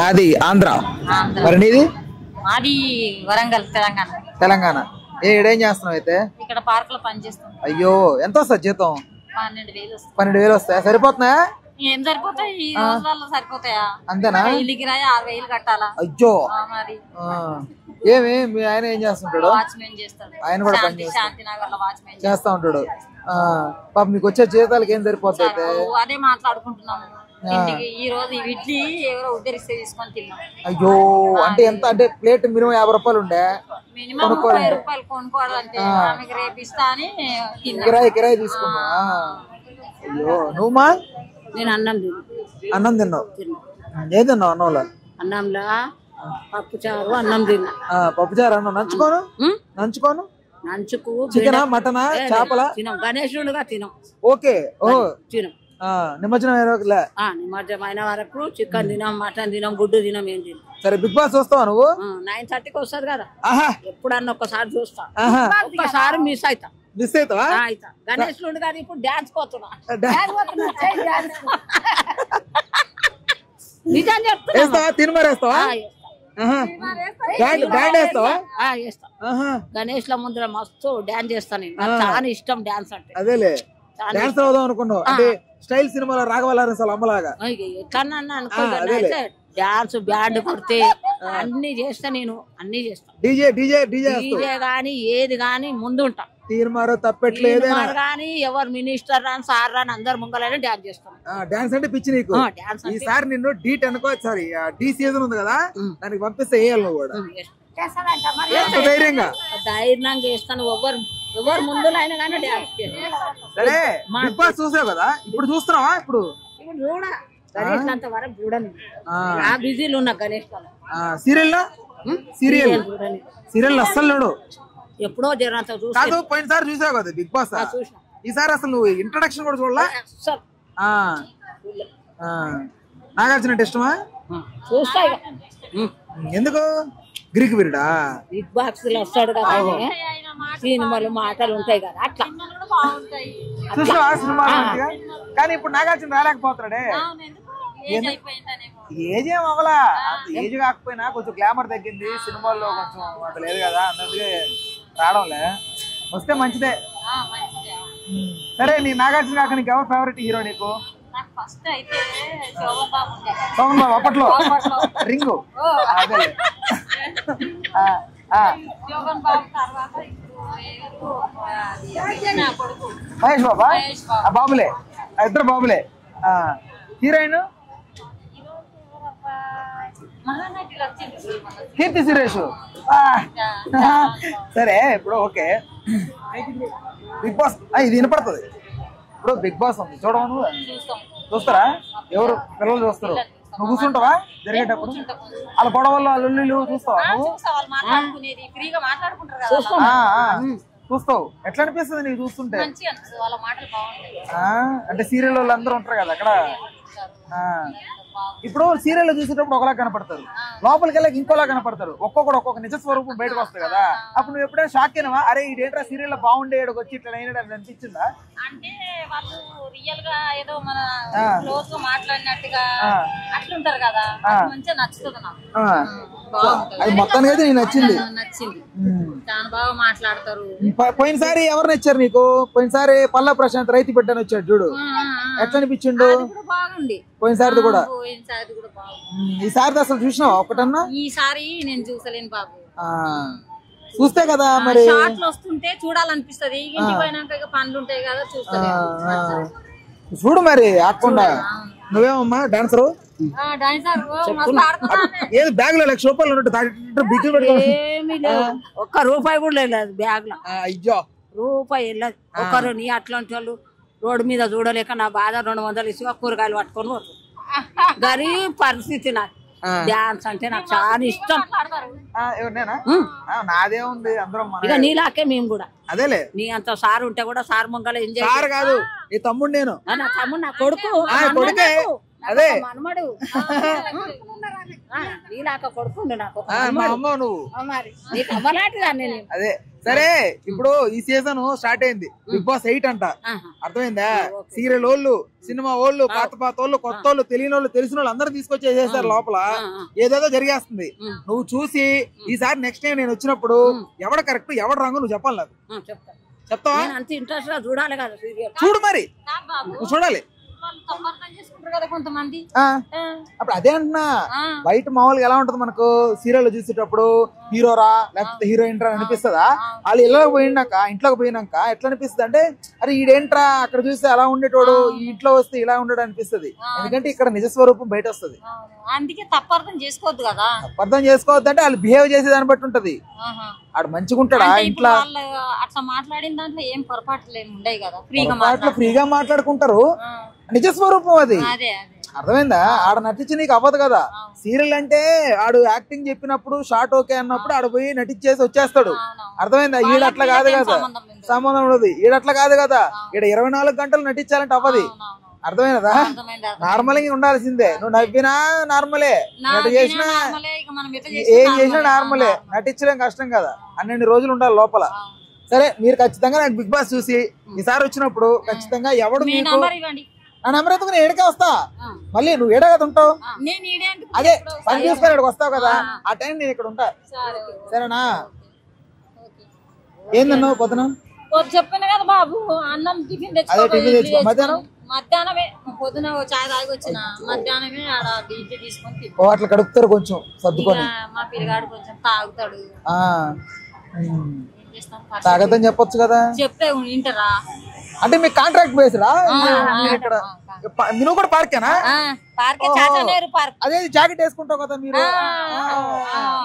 నాది ఆంధ్ర. మరి నీది? మాది వరంగల్, తెలంగాణ. తెలంగాణ. ఏడేం చేస్తున్నావు అయితే? ఇక్కడ పార్క్ లో పనిచేస్తాం. అయ్యో, ఎంత వస్తుంది జీతం? 12,000 వస్తుంది. 12,000 వస్తాయా? సరిపోతున్నాయా? ఏం సరిపోతాయి, ఈ రోజులలో సరిపోతాయా? అంతేనా? ఇల్లుకి రాయి 6,000 కట్టాలా? అయ్యో, మరి ఏమి మీ ఆయన ఏం చేస్తుంటాడు? వాచ్మెన్ చేస్తాడు. ఆయన కూడా శాంతినగర్ లో వాచ్మెన్ చేస్తా ఉంటాడు. పాప మీకు వచ్చే జీతాలకి ఏం సరిపోతుంది అయితే? అదే మాట్లాడుకుంటున్నాము. ఇంటికి ఈ రోజు ఇడ్లీ ఎవరో ఉద్దరిస్తే తీసుకొని తిన్నాం. అయ్యో, అంటే ఎంత? అంటే ప్లేట్ మినిమం 50 రూపాయలు ఉండే, మినిమం 30 రూపాయలు కొనుక్కోవాలంటే ఆమెకి రేపిస్తా అని కిరాయి తీసుకున్నా. అయ్యో, నువ్వుమా? నేను అన్నం తిన్నావు? ఏం తిన్నావు అన్నంలో? అన్నంలో పప్పుచారు అన్నం తిన్నా. పప్పుచారు అన్నం. నంచుకోను నంచుకు చికెనా, మటనా, చేపల? తినం. గణేశుడుగా తినం. ఓకే. ఓ, తినం. నిమజ్జనం నిమజ్జనం వరకు చికెన్ తినం, మటన్ తినం, గుడ్డు తినం, ఏం తినం. సరే, బిగ్ బాస్ చూస్తావా నువ్వు? 9:30కి వస్తుంది కదా, ఎప్పుడన్నా ఒక్కసారి చూస్తా. ఒక్కసారి మిస్ అవుతా. మిస్ అవుతావా? అవుతా. గణేశుడు గారు ఇప్పుడు డాన్స్ పోతున్నా. నిజం చెప్తా. తినమరేస్తావా? గణేష్ ల ముందర మస్తు డాన్స్ చేస్తాను. నాకు చాలా ఇష్టం డాన్స్ అంటే. అదేలే, డాన్స్ అవుదాం అనుకున్నావు అంటే స్టైల్ సినిమాలో రాఘవలారెన్స్ అమ్మలాగా ఎట్లన్నా అనుకో. డాన్స్ బ్యాండ్ కొడితే అన్ని చేస్తా, నేను అన్ని చేస్తా. డీజే గానీ ఏది గానీ ముందు ఉంటా. తీర్మారు తప్పట్లేదు గానీ ఎవరు మినిస్టర్ రాని సార్ రాని అందరు ముంగలైనా డాన్స్ చేస్తాను. డాన్స్ అంటే పిచ్చి నీకు. ఈసారి నిన్ను D10 సారీ డి సీజన్ ఉంది కదా, దానికి పంపిస్తే వేయాలి నువ్వు కూడా ధైర్యంగా చేస్తాను. ఎవరు ముందులైనా కానీ డాన్స్ చేస్తాను. సరే, బిగ్ బాస్ చూసావు కదా, ఇప్పుడు చూస్తున్నావా? ఇప్పుడు చూడా గణేష్ అంత వరకు చూడను. బిజీలు ఉన్నా గణేష్ సీరియల్ అస్సలు చూడు. ఎప్పుడో జరంత కాదు, పోయినసారి చూసావు కదా బిగ్ బాస్, ఈసారి అసలు నువ్వు ఇంట్రడక్షన్ కూడా చూడలా? నాగార్జున అంటే ఇష్టమా? చూస్తా. ఎందుకు? గ్రీక్ వీరుడా? బిగ్ బాక్స్ లో వస్తాడు కదా, సినిమాలు మాటలు ఉంటాయి కదా, అట్లా చూసావా సినిమా? కానీ ఇప్పుడు నాగార్జున రాలేకపోతాడే. ఏజ్ ఏం అవ్వలా, ఏజ్ కాకపోయినా కొంచెం గ్లామర్ తగ్గింది సినిమాల్లో, కొంచెం అంత లేదు కదా, అందుకే రావడంలే. వస్తే మంచిదే. సరే, నీ నాగార్జున కాక నీకు ఎవరు ఫేవరెట్ హీరో నీకు? శోభన్ బాబు. అప్పట్లో రింగు. అదే మహేష్ బాబా? బాబులే, ఇద్దరు బాబులే. హీరోయిన్ కీర్తి సురేష్. సరే, ఇప్పుడు ఓకే, బిగ్ బాస్ ఇది వినపడుతుంది. ఇప్పుడు బిగ్ బాస్ ఉంది, చూడమను. చూస్తారా? ఎవరు పిల్లలు చూస్తారు? నువ్వు కూర్చుంటావా జరిగేటప్పుడు? వాళ్ళ గొడవల్లో అల్లుళ్ళు చూస్తావా నువ్వు? చూస్తావు. ఎట్లా అనిపిస్తుంది నీకు చూస్తుంటే? అంటే సీరియల్ వాళ్ళు అందరూ ఉంటారు కదా అక్కడ. ఇప్పుడు సీరియల్ చూసేటప్పుడు ఒకలా కనపడతారు, లోపలికి వెళ్ళక ఇంకోలా కనపడతారు. ఒక్కొక్క నిజ స్వరూపం బయటకు వస్తుంది కదా. అప్పుడు నువ్వు ఎప్పుడైనా షాక్ అయినవా? అరే ఇదేంట్రా సీరియల్ లో బాగుండేడు వచ్చి ఇట్లా అయినాడు అని అనిపించిందా? అంటే వాళ్ళు రియల్ గా ఏదో మన క్లోజ్ గా మాట్లాడినట్టుగా అట్లుంటారు కదా, మంచిగా నచ్చుతుంది నాకు. అది మొత్తానికి అయితే నచ్చింది. చాలా బాగా మాట్లాడతారు. పోయినసారి ఎవరు నచ్చారు నీకు? పోయినసారి పల్లా ప్రశాంత్ రైతు బిడ్డని వచ్చాడు చూడు, ఎట్లా అనిపించిండు? బాగుంది. పోయినసారిది కూడా ఈసారి అసలు చూసినావా ఒకటన్నా? ఈసారి నేను చూసలేను బాబు. చూస్తే కదా మరి షార్ట్లు వస్తుంటే చూడాలనిపిస్తది. ఇంటికి పోయినాక పనులు ఉంటాయి కదా, చూస్తాను. చూడు మరి ఆకుండా. నువ్వేమమ్మా డాన్సరు? ఏది బ్యాగ్ లో 1,00,000 రూపాయలు ఒక్క రూపాయి కూడా లేదు బ్యాగ్ లో. అయ్యో, రూపాయి వెళ్ళదు. ఒకరు నీ అట్లాంటి వాళ్ళు రోడ్డు మీద చూడలేక నా బాధ 200 ఇసుక కూరగాయలు పట్టుకొని పోతారు. గరీబ్ పరిస్థితి. నాకు డాన్స్ అంటే నాకు చాలా ఇష్టం. నాదే ఉంది అందరం ఇక నీలాకే మేము కూడా. అదేలే, నీ అంత సార్ ఉంటే కూడా సార్ ముంగల ఎంజాయ్. సార్ కాదు, నీ తమ్ముడు. నేను నా తమ్ముడు, నా కొడుకు, కొడుకే. అదే మనమడు. నీలాక కొడుకుండు నాకు. నువ్వు మరి నీకు అవ్వలాంటిదాన్ని. అదే సరే ఇప్పుడు ఈ సీజన్ స్టార్ట్ అయింది, బిగ్ బాస్ 8 అంట, అర్థమైందా? సీరియల్ వాళ్ళు, సినిమా వాళ్ళు, పాత వాళ్ళు, కొత్త వాళ్ళు, తెలియని వాళ్ళు, తెలిసిన వాళ్ళు అందరూ తీసుకొచ్చి వేసేసారు లోపల. ఏదేదో జరిగేస్తుంది. నువ్వు చూసి ఈసారి నెక్స్ట్ టైం నేను వచ్చినప్పుడు ఎవడ కరెక్ట్ ఎవడ రంగు నువ్వు చెప్పాలి నాకు. చెప్తావా? అంత ఇంట్రెస్ట్ గా చూడాలి కదా సీరియల్. చూడు మరి, నువ్వు చూడాలి. కొంతమంది అప్పుడు అదే అంటున్నా, బయట మామూలుగా ఎలా ఉంటది మనకు సీరియల్ చూసేటప్పుడు హీరోరా లేకపోతే హీరోయిన్ రా అనిపిస్తుందా? వాళ్ళు ఇంట్లోకి పోయినాక ఎట్లా అనిపిస్తుంది అంటే, అరే ఈడేంట్రా అక్కడ చూస్తే అలా ఉండేటోడు, ఈ ఇంట్లో వస్తే ఇలా ఉండడు అనిపిస్తుంది. ఎందుకంటే ఇక్కడ నిజస్వరూపం బయట వస్తుంది. అందుకే తప్పర్థం చేసుకోవద్దు కదా. తప్పర్థం చేసుకోవద్దు అంటే వాళ్ళు బిహేవ్ చేసే దాన్ని బట్టి ఉంటది. ఆడు మంచిగా ఉంటాడా ఇంట్లో, అట్లా మాట్లాడిన దాంట్లో ఏం పొరపాట్లు ఏమి ఉండవు కదా, ఫ్రీగా మాట్లాడుకుంటారు. నిజస్వరూపం అది, అర్థమైందా? ఆడ నటించి నీకు అవ్వదు కదా. సీరియల్ అంటే ఆడు యాక్టింగ్ చెప్పినప్పుడు షార్ట్ ఓకే అన్నప్పుడు ఆడ పోయి నటించేసి వచ్చేస్తాడు, అర్థమైందా? ఈడట్లా కాదు కదా, సంబంధం ఉండదు. ఈడట్లా కాదు కదా, ఈడ 24 గంటలు నటించాలంటే అవ్వదు, అర్థమైనదా? నార్మల్ గా ఉండాల్సిందే. నువ్వు నవ్వినా నార్మలే, చేసినా ఏం చేసినా నార్మలే. నటించడం కష్టం కదా, 12 రోజులు ఉండాలి లోపల. సరే, మీరు ఖచ్చితంగా నాకు బిగ్ బాస్ చూసి ఈసారి వచ్చినప్పుడు ఖచ్చితంగా ఎవడు మీకు నా నెంబర్ ఎత్తుకుని ఏడకే వస్తా. మళ్ళీ నువ్వు ఏడా కదా ఉంటావు, అదే పని చేసుకుని ఇక్కడికి వస్తావు కదా, ఆ టైం నేను ఇక్కడ ఉంటా. సరేనా? ఏందన్నావు పొద్దున? చెప్పాను కదా బాబు, అన్నం టిఫిన్ తెచ్చుకో. మధ్యాహ్నమే పొద్దున చాయ్ తాగి వచ్చిన, మధ్యాహ్నమే ఆడ ఇంటి తీసుకొని అట్లా కడుపుతారు కొంచెం సర్దుకొని. మా పిల్లగాడు కొంచెం తాగుతాడు. తాగదని చెప్పొచ్చు కదా, చెప్తే వింటారా? అంటే మీకు కాంట్రాక్ట్ బేస్డా? ఇక్కడ నువ్వు కూడా పార్కేనా? అదే జాకెట్ వేసుకుంటావు కదా మీరు,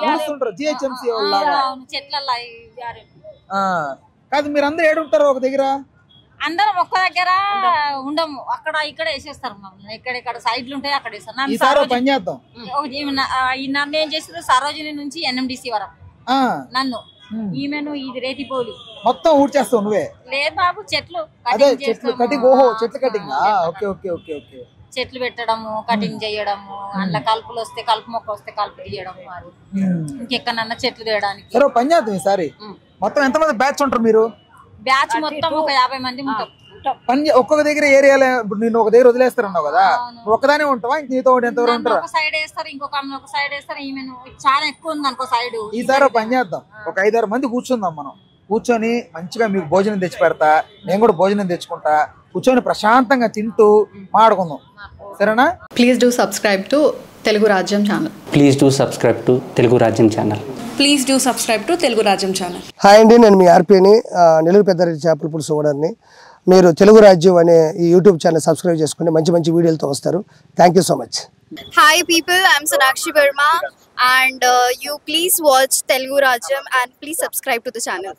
చూస్తుంటారు జిహెచ్ఎంసీ కాదు. మీరు అందరూ ఏడుంటారు ఒక దగ్గర? అందరం ఒక్క దగ్గర ఉండము, అక్కడ ఇక్కడ వేసేస్తారు మమ్మల్ని. ఎక్కడెక్కడ సైడ్లు ఉంటాయి అక్కడ వేస్తారు. ఈసారి పని చేద్దాం. నన్ను ఏం చేస్తారు, సరోజిని నుంచి ఎన్ఎండిసి వరకు నన్ను, ఈమెను ఇది రేతిపోలి మొత్తం ఊడ్చేస్తావు నువ్వే? లేదు బాబు, చెట్లు అదే చెట్లు కటింగ్. ఓహో, చెట్లు cutting. Okay okay okay okay. చెట్లు పెట్టడము, కటింగ్ చేయడము, అందులో కలుపులు వస్తే కలుపు మొక్క వస్తే కలుపు తీయడము, అది ఇంకెక్కడన్నా చెట్లు తీయడానికి. సరే పని చేద్దాం ఈసారి. మొత్తం ఎంతమంది బ్యాచ్ ఉంటారు మీరు? బ్యాచ్ మొత్తం ఒక 50 మంది ఉంటాం. పని ఒక్కొక్క దగ్గర ఏరియాలో. ఇప్పుడు నేను ఒక దగ్గర వదిలేస్తారన్నావు కదా, ఒక్కదానే ఉంటావా? ఇంక నీతో ఎంతవరకు ఉంటారు? ఒక సైడ్ వేస్తారు, ఇంకొక ఒక సైడ్ వేస్తారు. ఈమెను చాలా ఎక్కువ ఉంది అనుకో సైడ్. ఈసారి పని చేద్దాం, ఒక 5-6 మంది కూర్చుందాం. మనం కూర్చొని మంచిగా మీకు భోజనం తెచ్చి పెడతా, నేను కూడా భోజనం తెచ్చుకుంటా. కూర్చొని ప్రశాంతంగా తింటూ మాట్లాడుకుందాం, సరేనా? Please do subscribe to Telugu Rajyam channel. Please do subscribe to Telugu Rajyam channel. Please do subscribe to Telugu Rajyam channel. Hi అండి, నేను మీ ఆర్పీని, నెల్లూరు పెద్దారెడ్డి చేపల పులుసు ఓనర్ని. మీరు తెలుగు రాజ్యం అనే ఈ యూట్యూబ్ ఛానల్ సబ్స్క్రైబ్ చేసుకుని మంచి మంచి వీడియోలతో వస్తారు. Thank you so much. Hi people, I'm Sonakshi Verma and you please watch Telugu Rajyam and please subscribe to the channel.